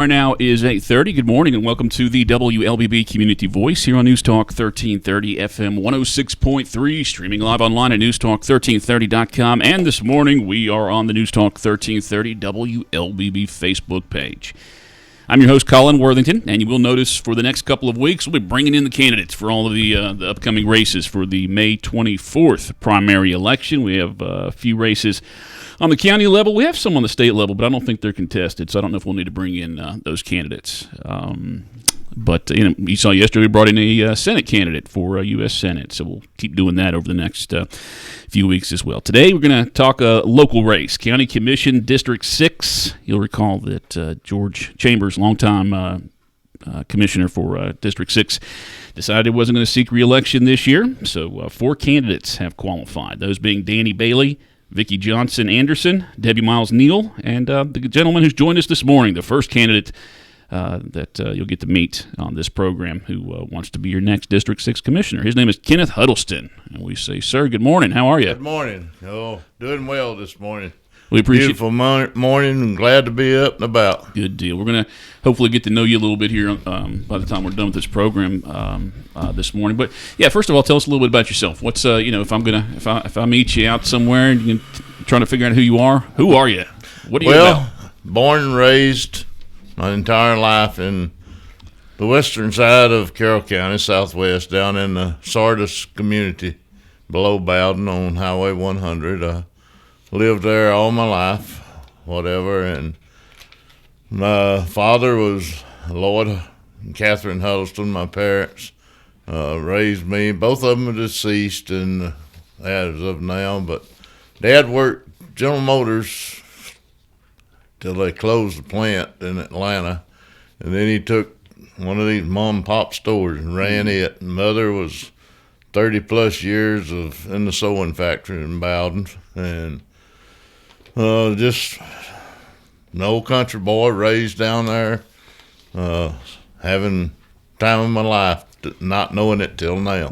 Right now is 8:30. Good morning and welcome to the WLBB Community Voice here on News Talk 1330 FM 106.3, streaming live online at newstalk1330.com. And this morning we are on the News Talk 1330 WLBB Facebook page. I'm your host, Colin Worthington, and you will notice for the next couple of weeks we'll be bringing in the candidates for all of the upcoming races for the May 24th primary election. We have a few races on the county level. We have some on the state level, but I don't think they're contested, so I don't know if we'll need to bring in those candidates. But you saw yesterday we brought in a Senate candidate for U.S. Senate, so we'll keep doing that over the next few weeks as well. Today we're going to talk a local race, County Commission District 6. You'll recall that George Chambers, longtime commissioner for District 6, decided he wasn't going to seek re-election this year, so 4 candidates have qualified, those being Danny Bailey, Vicki Johnson Anderson, Debbie Miles Neal, and the gentleman who's joined us this morning, the first candidate that you'll get to meet on this program who wants to be your next District 6 commissioner. His name is Kenneth Huddleston. And we say, sir, good morning. How are you? Good morning. Oh, doing well this morning. We appreciate Beautiful morning and glad to be up and about. Good deal. We're going to hopefully get to know you a little bit here by the time we're done with this program this morning. But yeah, first of all, tell us a little bit about yourself. What's if I meet you out somewhere and you're trying to figure out who you are you? What are you about? Born and raised my entire life in the western side of Carroll County, southwest, down in the Sardis community below Bowden on Highway 100. Lived there all my life, whatever, and my father was Lloyd and Catherine Huddleston. My parents raised me. Both of them are deceased and as of now, but Dad worked General Motors till they closed the plant in Atlanta, and then he took one of these mom and pop stores and ran it. And Mother was 30-plus years in the sewing factory in Bowden, and just an old country boy raised down there, having time of my life, not knowing it till now.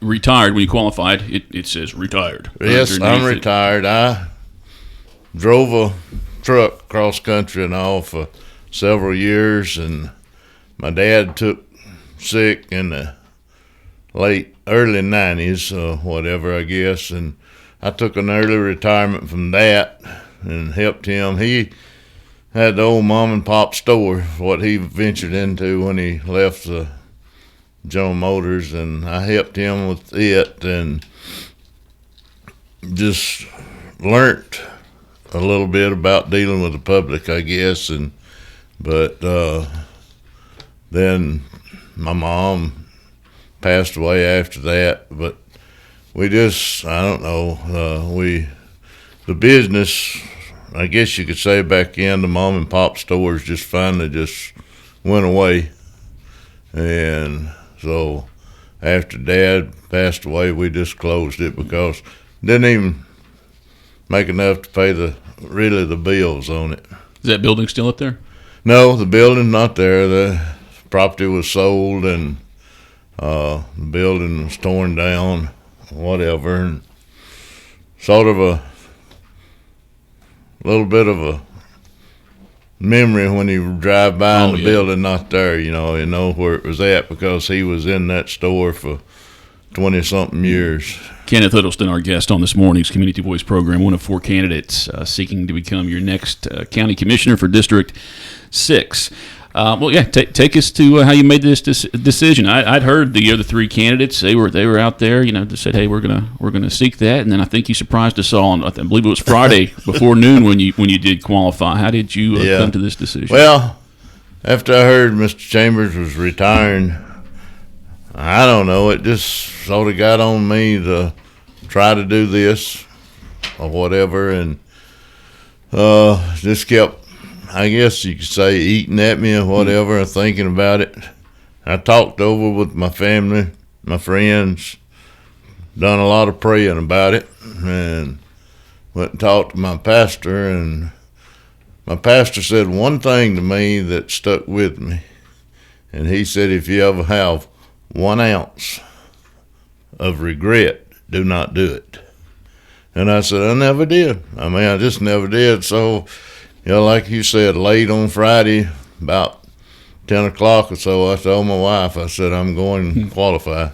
Retired when you qualified. It says retired. Yes, I'm retired. I drove a truck cross country and all for several years, and my dad took sick in the early 90s, whatever, I guess, and I took an early retirement from that and helped him. He had the old mom and pop store, what he ventured into when he left the General Motors, and I helped him with it and just learned a little bit about dealing with the public, I guess. But then my mom passed away after that, but we just, I don't know, the business, I guess you could say back in, the mom and pop stores just finally just went away. And so after Dad passed away, we just closed it because it didn't even make enough to pay the bills on it. Is that building still up there? No, the building's not there. The property was sold and the building was torn down, whatever, and sort of a little bit of a memory when you drive by and the building not there, you know where it was at because he was in that store for 20-something years. Kenneth Huddleston, our guest on this morning's Community Voice program, one of 4 candidates seeking to become your next county commissioner for District 6. Take us to how you made this decision. I'd heard the other 3 candidates. They were out there, they said, "Hey, we're gonna seek that." And then I think you surprised us all on, I believe it was Friday before noon when you did qualify. How did you come to this decision? Well, after I heard Mr. Chambers was retiring, I don't know. It just sort of got on me to try to do this or whatever, and just kept, I guess you could say, eating at me or whatever, or thinking about it. I talked over with my family, my friends, done a lot of praying about it, and went and talked to my pastor, and my pastor said one thing to me that stuck with me, and he said, if you ever have 1 ounce of regret, do not do it. And I said, I never did. I just never did. So, like you said, late on Friday, about 10 o'clock or so, I told my wife, I said, I'm going to qualify.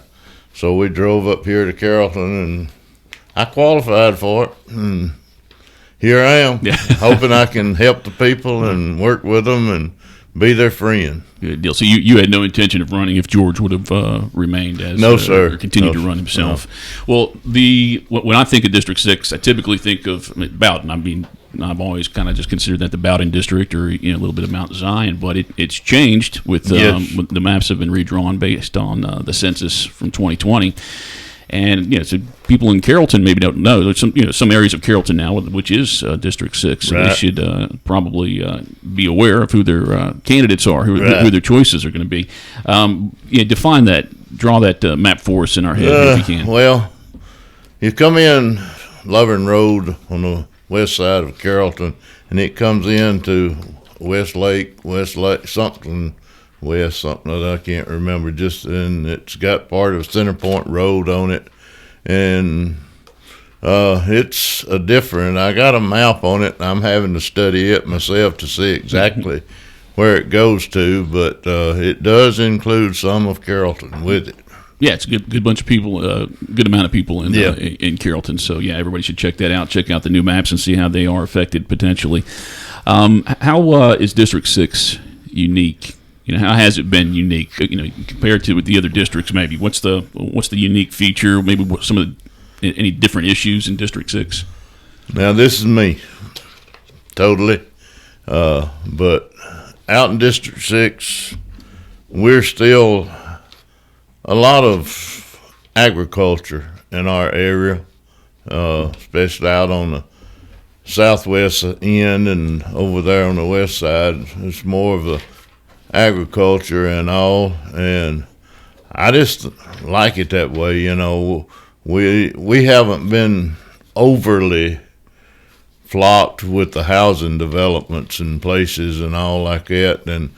So we drove up here to Carrollton, and I qualified for it. And here I am, hoping I can help the people and work with them and be their friend. Good deal. So you had no intention of running if George would have remained as no, sir. Or continued to run himself. No. Well, when I think of District 6, I typically think of Bowden. I mean, I've always kind of just considered that the Bowden district, or a little bit of Mount Zion, but it's changed with the maps have been redrawn based on the census from 2020. And so people in Carrollton maybe don't know. There's some areas of Carrollton now, which is District 6. So they should probably be aware of who their candidates are, who their choices are going to be. Define that, draw that map for us in our head if you can. Well, you come in Lovern Road on the west side of Carrollton, and it comes into Westlake, something that I can't remember. And it's got part of Center Point Road on it, and it's a different. I got a map on it, and I'm having to study it myself to see exactly where it goes to, but it does include some of Carrollton with it. Yeah, it's a good bunch of people, good amount of people in Carrollton. So, everybody should check that out. Check out the new maps and see how they are affected potentially. How is District 6 unique? How has it been unique? Compared to with the other districts, maybe what's the unique feature? Maybe some of any different issues in District 6. Now this is me, totally. But out in District 6, we're still a lot of agriculture in our area, especially out on the southwest end and over there on the west side. It's more of a agriculture and all, and I just like it that way. We haven't been overly flocked with the housing developments and places and all like that, and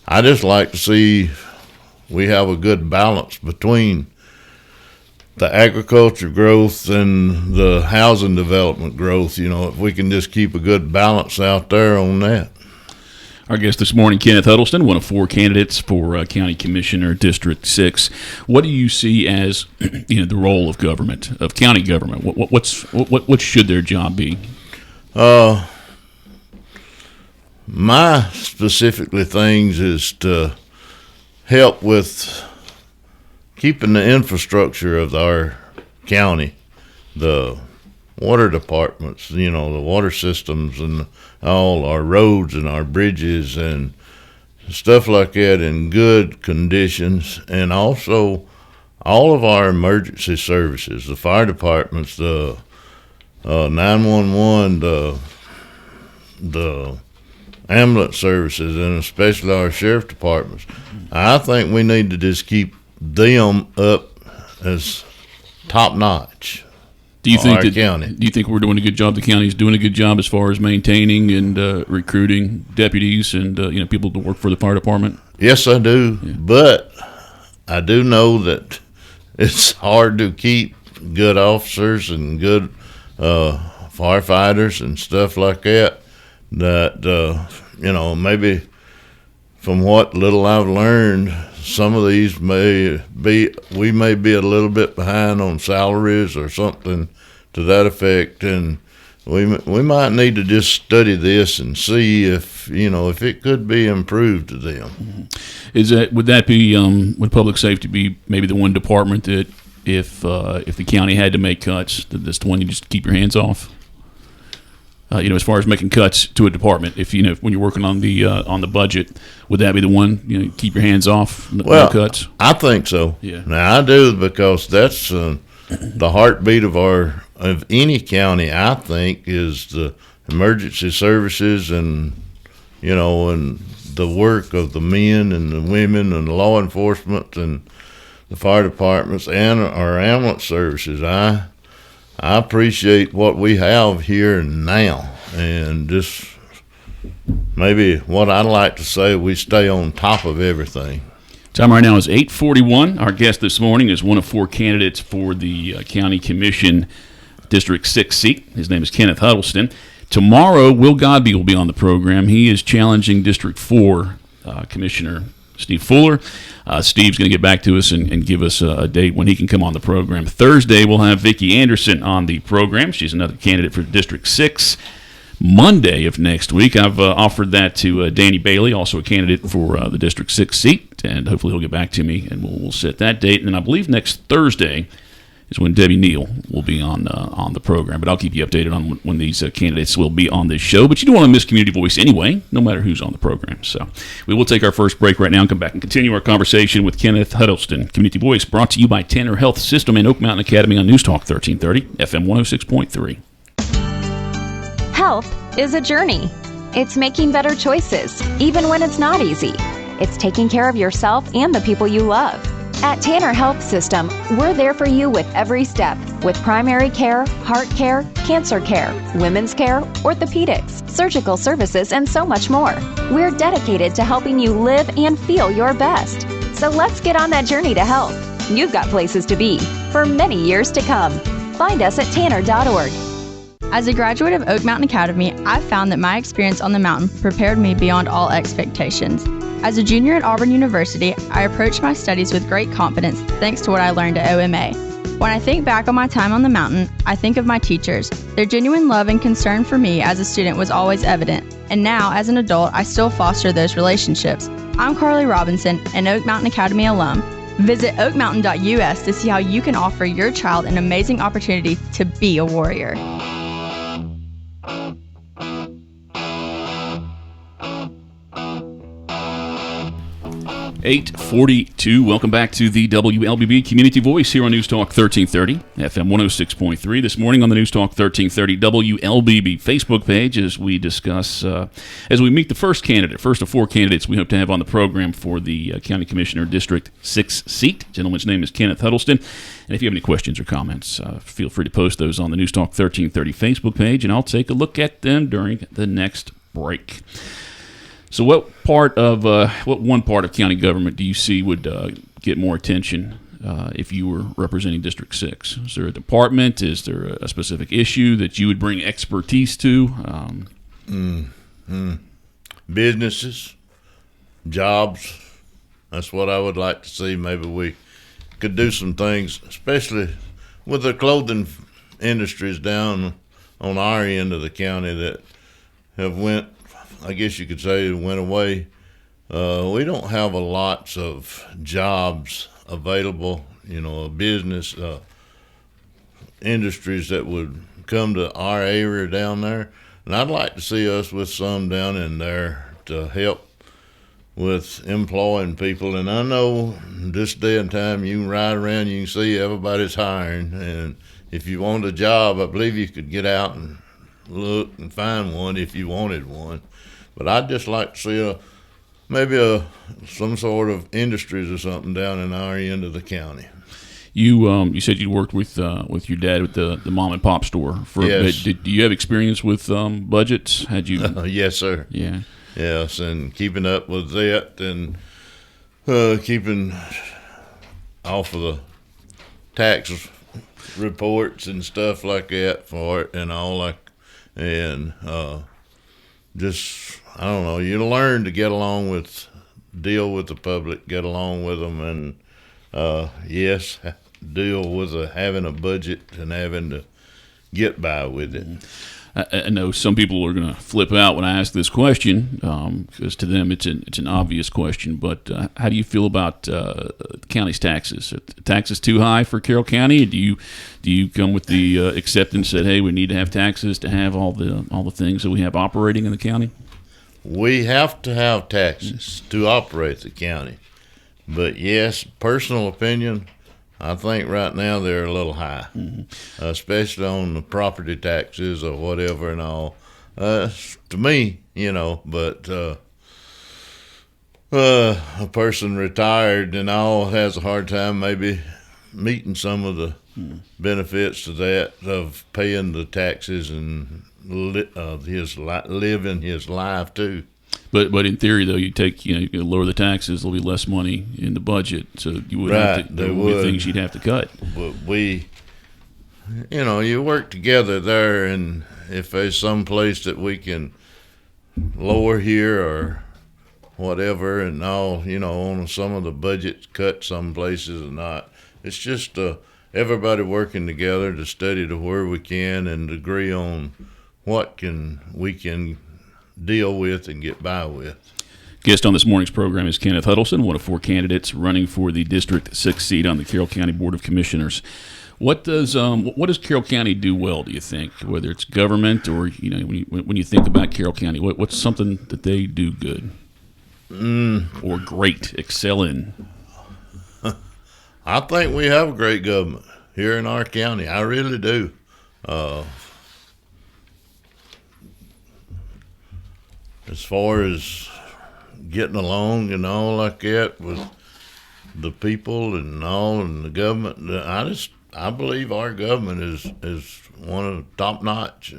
I just like to see we have a good balance between the agriculture growth and the housing development growth. If we can just keep a good balance out there on that. Our guest this morning, Kenneth Huddleston, one of 4 candidates for County Commissioner, District 6. What do you see as the role of government, of county government? What should their job be? My specifically things is to help with keeping the infrastructure of our county, the water departments, the water systems and all our roads and our bridges and stuff like that in good conditions, and also all of our emergency services, the fire departments, the 911, the ambulance services, and especially our sheriff departments. I think we need to just keep them up as top notch. Do you think we're doing a good job? The county's doing a good job as far as maintaining and recruiting deputies and people to work for the fire department? Yes, I do. Yeah. But I do know that it's hard to keep good officers and good firefighters and stuff like that. That maybe from what little I've learned, some of these we may be a little bit behind on salaries or something to that effect, and we might need to just study this and see if it could be improved to them. Would public safety be maybe the one department that if the county had to make cuts, that's the one you just keep your hands off? As far as making cuts to a department, if when you're working on the budget, would that be the one? Keep your hands off. No cuts. I think so. Yeah. Now I do, because that's the heartbeat of any county. I think is the emergency services and and the work of the men and the women and the law enforcement and the fire departments and our ambulance services. I appreciate what we have here now, and just maybe what I'd like to say, we stay on top of everything. Time right now is 8:41. Our guest this morning is one of 4 candidates for the County Commission District 6 seat. His name is Kenneth Huddleston. Tomorrow, Will Godby will be on the program. He is challenging District 4 Commissioner Steve Fuller. Steve's going to get back to us and give us a date when he can come on the program. Thursday, we'll have Vicki Anderson on the program. She's another candidate for District 6. Monday of next week, I've offered that to Danny Bailey, also a candidate for the District 6 seat, and hopefully he'll get back to me, and we'll set that date. And then I believe next Thursday is when Debbie Neal will be on the program. But I'll keep you updated on when these candidates will be on this show. But you don't want to miss Community Voice anyway, no matter who's on the program. So we will take our first break right now and come back and continue our conversation with Kenneth Huddleston. Community Voice brought to you by Tanner Health System and Oak Mountain Academy on News Talk 1330, FM 106.3. Health is a journey. It's making better choices, even when it's not easy. It's taking care of yourself and the people you love. At Tanner Health System, we're there for you with every step, with primary care, heart care, cancer care, women's care, orthopedics, surgical services, and so much more. We're dedicated to helping you live and feel your best. So let's get on that journey to health. You've got places to be for many years to come. Find us at tanner.org. As a graduate of Oak Mountain Academy, I've found that my experience on the mountain prepared me beyond all expectations. As a junior at Auburn University, I approached my studies with great confidence thanks to what I learned at OMA. When I think back on my time on the mountain, I think of my teachers. Their genuine love and concern for me as a student was always evident, and now, as an adult, I still foster those relationships. I'm Carly Robinson, an Oak Mountain Academy alum. Visit oakmountain.us to see how you can offer your child an amazing opportunity to be a warrior. 8:42. Welcome back to the WLBB Community Voice here on News Talk 1330, FM 106.3. This morning on the News Talk 1330 WLBB Facebook page, as we discuss, as we meet the first of four candidates we hope to have on the program for the County Commissioner District 6 seat. The gentleman's name is Kenneth Huddleston. And if you have any questions or comments, feel free to post those on the News Talk 1330 Facebook page, and I'll take a look at them during the next break. So what one part of county government do you see would get more attention if you were representing District 6? Is there a department? Is there a specific issue that you would bring expertise to? Businesses, jobs. That's what I would like to see. Maybe we could do some things, especially with the clothing industries down on our end of the county that have I guess you could say it went away. We don't have a lots of jobs available, business industries that would come to our area down there. And I'd like to see us with some down in there to help with employing people. And I know this day and time you can ride around, you can see everybody's hiring. And if you want a job, I believe you could get out and look and find one if you wanted one. But I'd just like to see maybe some sort of industries or something down in our end of the county. You said you worked with your dad with the mom and pop store for yes. a bit. Do you have experience with budgets? Had you? Yes, sir. Yeah. Yes, and keeping up with that and keeping off of the tax reports and stuff like that for it and all just, I don't know, you learn to get along deal with the public, get along with them, and yes, deal with having a budget and having to get by with it. I know some people are going to flip out when I ask this question because to them it's an obvious question. But how do you feel about the county's taxes? Are the taxes too high for Carroll County? Do you come with the acceptance that hey, we need to have taxes to have all the things that we have operating in the county? We have to have taxes to operate the county. But yes, personal opinion, I think right now they're a little high, especially on the property taxes or whatever and all. To me, but a person retired and all has a hard time maybe meeting some of the benefits to that of paying the taxes and living his life too. But in theory, though, you can lower the taxes, there'll be less money in the budget, so you would have to, there would be things you'd have to cut. But you work together there, and if there's some place that we can lower here or whatever and all, on some of the budgets cut some places or not. It's just everybody working together to study to where we can and agree on what we can deal with and get by with. Guest on this morning's program is Kenneth Huddleston, one of 4 candidates running for the District 6 seat on the Carroll County Board of Commissioners. What does Carroll County do well, do you think? Whether it's government or when you think about Carroll County, what's something that they do good or great, excel in? I think we have a great government here in our county. I really do. As far as getting along and all like that with the people and all and the government, I believe our government is one of the top notch.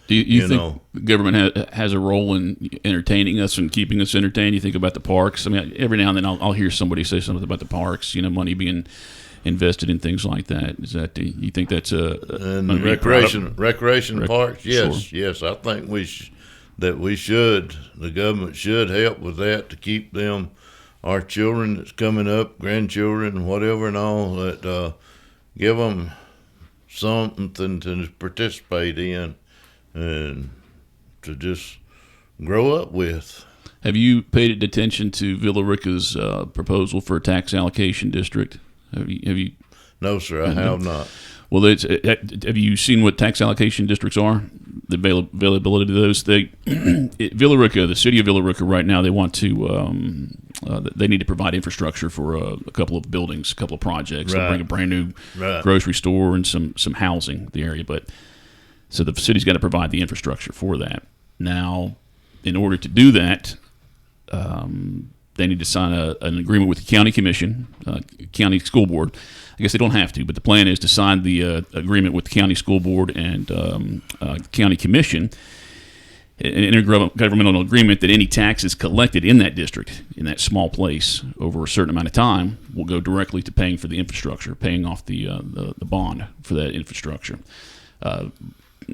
Do you think the government has a role in entertaining us and keeping us entertained? You think about the parks. I mean, every now and then I'll hear somebody say something about the parks. Money being invested in things like that. Is that you think that's and recreation parks? Yes, sure. Yes. I think the government should help with that to keep them, our children that's coming up, grandchildren, whatever and all, that give them something to participate in and to just grow up with. Have you paid attention to Villa Rica's proposal for a tax allocation district? Have you? No, sir, I have not. Well, have you seen what tax allocation districts are? The availability of those. Villa Rica, the city of Villa Rica, right now, they want to. They need to provide infrastructure for a couple of buildings, a couple of projects. Right. They'll bring a brand new grocery store and some housing in the area. But so the city's got to provide the infrastructure for that. Now, in order to do that, they need to sign an agreement with the county commission, county school board. I guess they don't have to, but the plan is to sign the agreement with the county school board and county commission, an intergovernmental agreement that any taxes collected in that district, in that small place, over a certain amount of time, will go directly to paying for the infrastructure, paying off the bond for that infrastructure.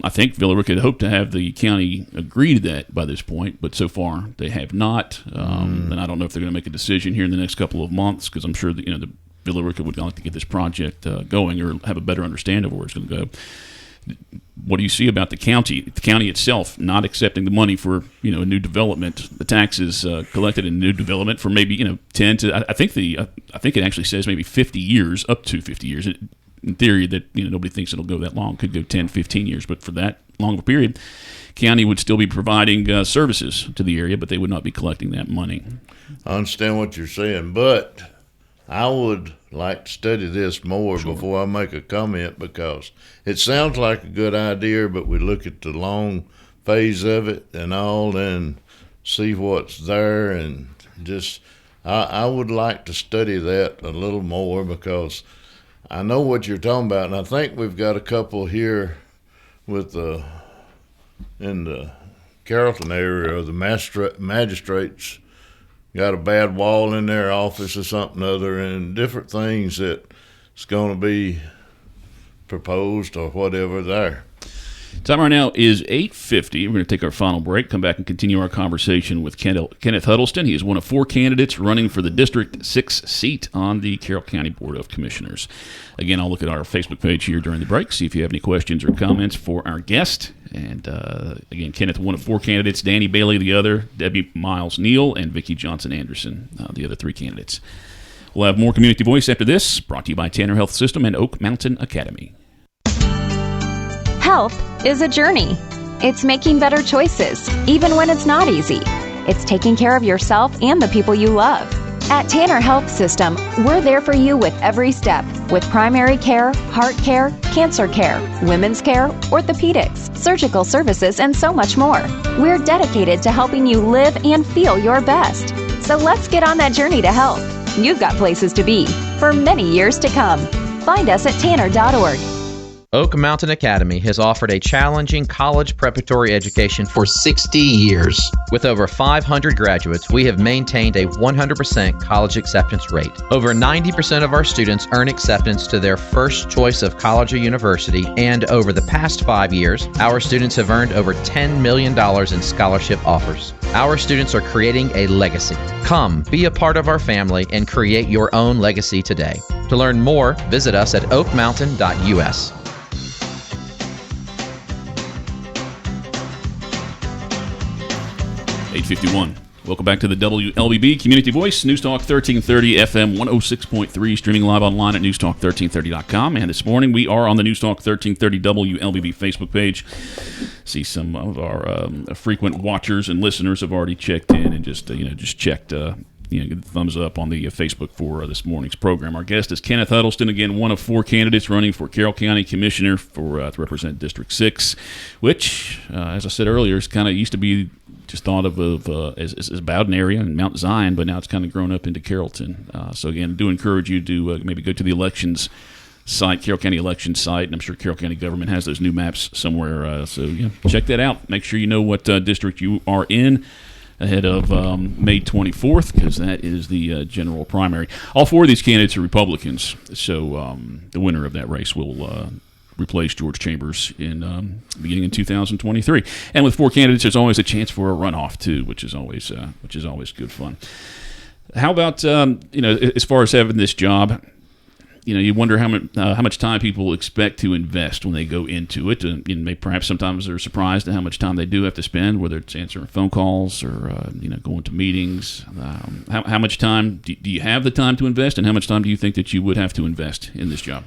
I think Villa Rica had hoped to have the county agree to that by this point, but so far they have not. And I don't know if they're going to make a decision here in the next couple of months, because I'm sure that the Villa Rica would like to get this project going or have a better understanding of where it's going to go. What do you see about the county itself not accepting the money for a new development, the taxes collected in new development for maybe 10 to I think it actually says maybe 50 years, up to 50 years. In theory, that nobody thinks it'll go that long. Could go 10, 15 years, but for that long of a period, county would still be providing services to the area, but they would not be collecting that money. I understand what you're saying, but I would like to study this more before I make a comment, because it sounds like a good idea, but we look at the long phase of it and all and see what's there, and just I would like to study that a little more, because I know what you're talking about, and I think we've got a couple here with in the Carrollton area, or the magistrates got a bad wall in their office or something other, and different things that's going to be proposed or whatever there. Time right now is 8:50. We're going to take our final break, come back and continue our conversation with Kenneth Huddleston. He is one of 4 candidates running for the District 6 seat on the Carroll County Board of Commissioners. Again, I'll look at our Facebook page here during the break, see if you have any questions or comments for our guest. And again, Kenneth, one of 4 candidates, Danny Bailey, the other, Debbie Miles Neal, and Vicki Johnson Anderson, the other 3 candidates. We'll have more Community Voice after this, brought to you by Tanner Health System and Oak Mountain Academy. Health is a journey. It's making better choices, even when it's not easy. It's taking care of yourself and the people you love. At Tanner Health System, we're there for you with every step, with primary care, heart care, cancer care, women's care, orthopedics, surgical services, and so much more. We're dedicated to helping you live and feel your best. So let's get on that journey to health. You've got places to be for many years to come. Find us at tanner.org. Oak Mountain Academy has offered a challenging college preparatory education for 60 years. With over 500 graduates, we have maintained a 100% college acceptance rate. Over 90% of our students earn acceptance to their first choice of college or university, and over the past 5 years, our students have earned over $10 million in scholarship offers. Our students are creating a legacy. Come, be a part of our family and create your own legacy today. To learn more, visit us at oakmountain.us. 8:51. Welcome back to the WLBB Community Voice, News Talk 1330 FM 106.3, streaming live online at newstalk1330.com. And this morning we are on the News Talk 1330 WLBB Facebook page. See some of our frequent watchers and listeners have already checked in and just checked. Give the thumbs up on the Facebook for this morning's program. Our guest is Kenneth Huddleston, again, one of 4 candidates running for Carroll County Commissioner to represent District 6, which, as I said earlier, is kind of used to be just thought of as Bowden area and Mount Zion, but now it's kind of grown up into Carrollton. So, again, I do encourage you to maybe go to the elections site, Carroll County elections site, and I'm sure Carroll County government has those new maps somewhere. So, check that out. Make sure you know what district you are in ahead of May 24th, because that is the general primary. All 4 of these candidates are Republicans, so the winner of that race will replace George Chambers beginning in 2023. And with 4 candidates, there's always a chance for a runoff too, which is always good fun. How about as far as having this job? You wonder how much time people expect to invest when they go into it. And perhaps sometimes they're surprised at how much time they do have to spend, whether it's answering phone calls or going to meetings. How much time do you have the time to invest, and how much time do you think that you would have to invest in this job?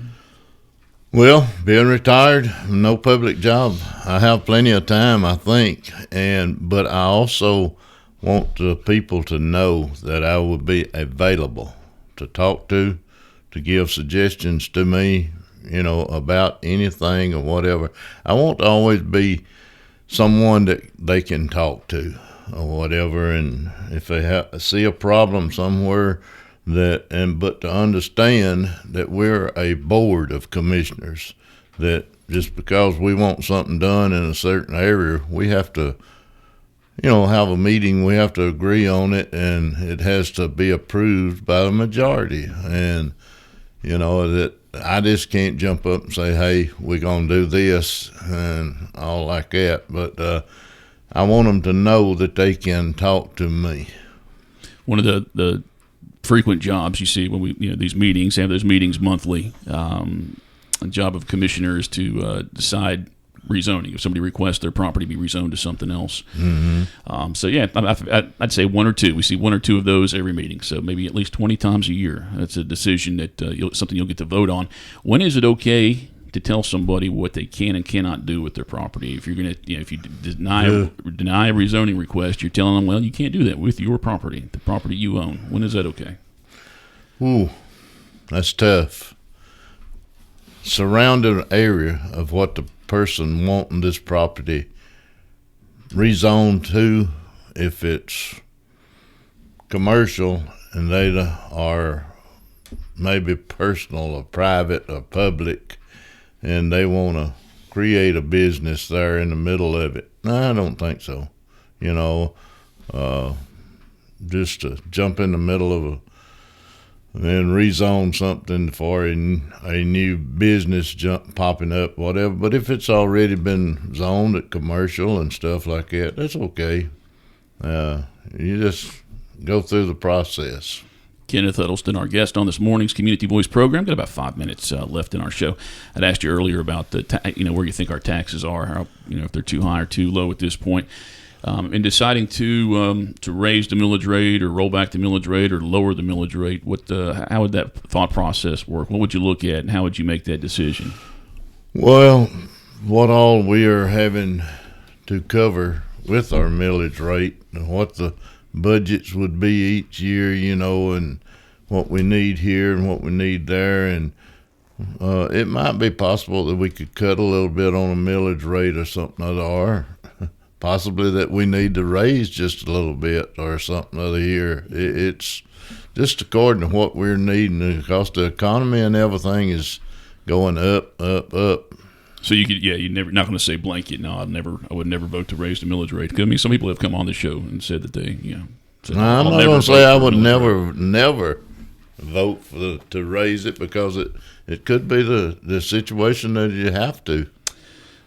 Well, being retired, no public job, I have plenty of time, I think. But I also want the people to know that I will be available to talk to give suggestions to me, about anything or whatever. I want to always be someone that they can talk to or whatever. And if they see a problem somewhere, but to understand that we're a board of commissioners, that just because we want something done in a certain area, we have to, have a meeting, we have to agree on it, and it has to be approved by the majority. And that I just can't jump up and say, hey, we're going to do this and all like that. But I want them to know that they can talk to me. One of the frequent jobs you see when we these meetings, have those meetings monthly, a job of commissioner is to decide rezoning. If somebody requests their property be rezoned to something else. Mm-hmm. So, yeah, I'd say 1 or 2. We see 1 or 2 of those every meeting, so maybe at least 20 times a year. That's a decision that something you'll get to vote on. When is it okay to tell somebody what they can and cannot do with their property? If you're going to, if you deny a rezoning request, you're telling them, well, you can't do that with your property, the property you own. When is that okay? Ooh, that's tough. Surrounding area of what the person wanting this property rezoned to, if it's commercial and they are maybe personal or private or public, and they want to create a business there in the middle of it. No, I don't think so. Just to jump in the middle of and then rezone something for a new business popping up, whatever. But if it's already been zoned at commercial and stuff like that, that's okay. You just go through the process. Kenneth Huddleston, our guest on this morning's Community Voice program. Got about 5 minutes left in our show. I'd asked you earlier about where you think our taxes are, how, if they're too high or too low at this point. In deciding to raise the millage rate or roll back the millage rate or lower the millage rate, how would that thought process work? What would you look at, and how would you make that decision? Well, what all we are having to cover with our millage rate and what the budgets would be each year, and what we need here and what we need there. And it might be possible that we could cut a little bit on a millage rate or something or possibly that we need to raise just a little bit or something other year. It's just according to what we're needing, because the economy and everything is going up. So you could, you're never not going to say blanket. No, I would never vote to raise the millage rate. 'Cause, I mean, some people have come on the show and said that they, said, no, I'm not going to say I would never vote to raise it, because it could be the situation that you have to.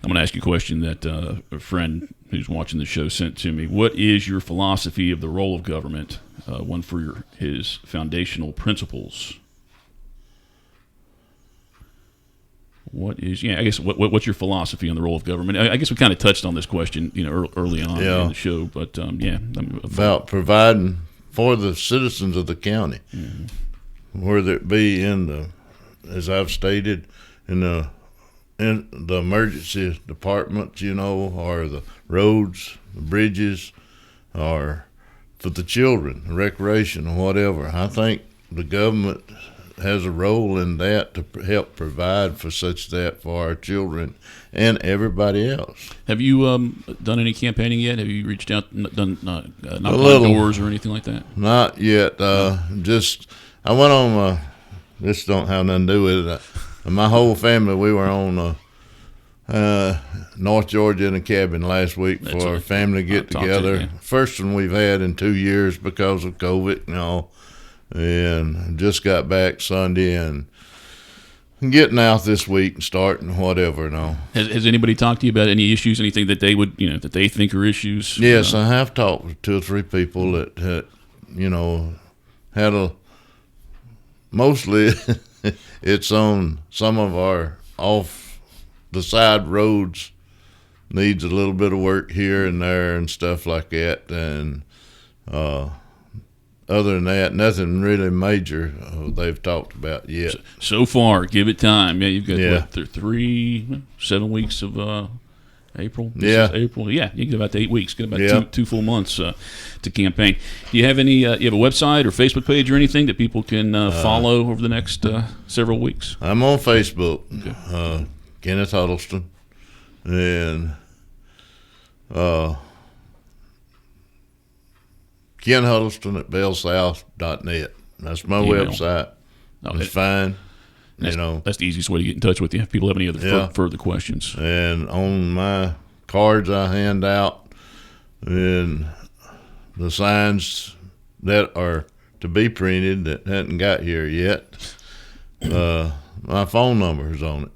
I'm going to ask you a question that a friend who's watching the show sent to me. What is your philosophy of the role of government? One for his foundational principles. What's your philosophy on the role of government? I guess we kind of touched on this question, early on in the show, but about providing for the citizens of the county, whether it be as I've stated, in the emergency departments, or the roads, the bridges, or for the children, recreation, or whatever. I think the government has a role in that to help provide for that for our children and everybody else. Have you done any campaigning yet? Have you reached out, knocked on doors or anything like that? Not yet. I went on. This don't have nothing to do with it. My whole family, we were on North Georgia in a cabin last week for a family get together. First one we've had in 2 years because of COVID and all. And just got back Sunday and getting out this week and starting whatever and all. Has anybody talked to you about any issues, anything that they would, that they think are issues? Yes, I have talked with 2 or 3 people that had mostly it's on some of our off the side roads needs a little bit of work here and there and stuff like that. And, other than that, nothing really major they've talked about yet. So far, give it time. Yeah, you've got 7 weeks of April. April. Yeah, you get about 8 weeks. Get about two full months to campaign. Do you have any? You have a website or Facebook page or anything that people can follow over the next several weeks? I'm on Facebook, Kenneth Huddleston, and Ken Huddleston at bellsouth.net. That's my website. It's fine. That's the easiest way to get in touch with you if people have any other further questions. And on my cards I hand out and the signs that are to be printed that hadn't got here yet, my phone number is on it.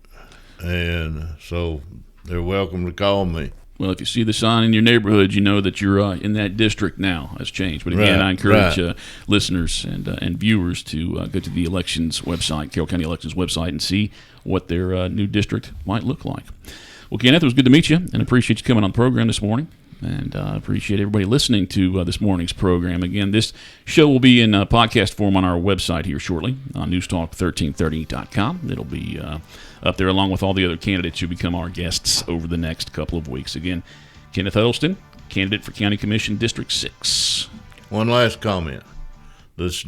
And so they're welcome to call me. Well, if you see the sign in your neighborhood, you know that you're in that district now. Has changed. But again, I encourage listeners and viewers to go to the elections website, Carroll County Elections website, and see what their new district might look like. Well, Kenneth, it was good to meet you, and appreciate you coming on the program this morning. And I appreciate everybody listening to this morning's program. Again, this show will be in podcast form on our website here shortly on newstalk1330.com. It'll be up there along with all the other candidates who become our guests over the next couple of weeks. Again, Kenneth Huddleston, candidate for County Commission District 6. One last comment. This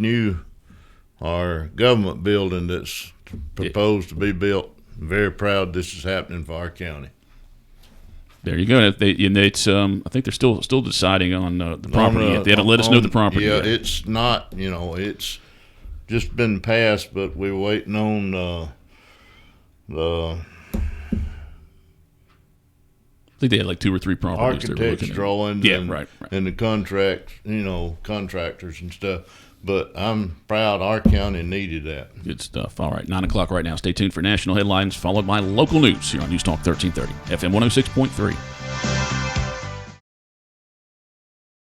our government building that's proposed to be built, I'm very proud this is happening for our county. There you go. It's I think they're still deciding on the property yet. They haven't let us know the property yet. It's not, it's just been passed, but we're waiting on I think they had like 2 or 3 properties. Architects drawings and the contractors and stuff. But I'm proud our county needed that. Good stuff. All right, 9 o'clock right now. Stay tuned for national headlines, followed by local news here on News Talk 1330, FM 106.3.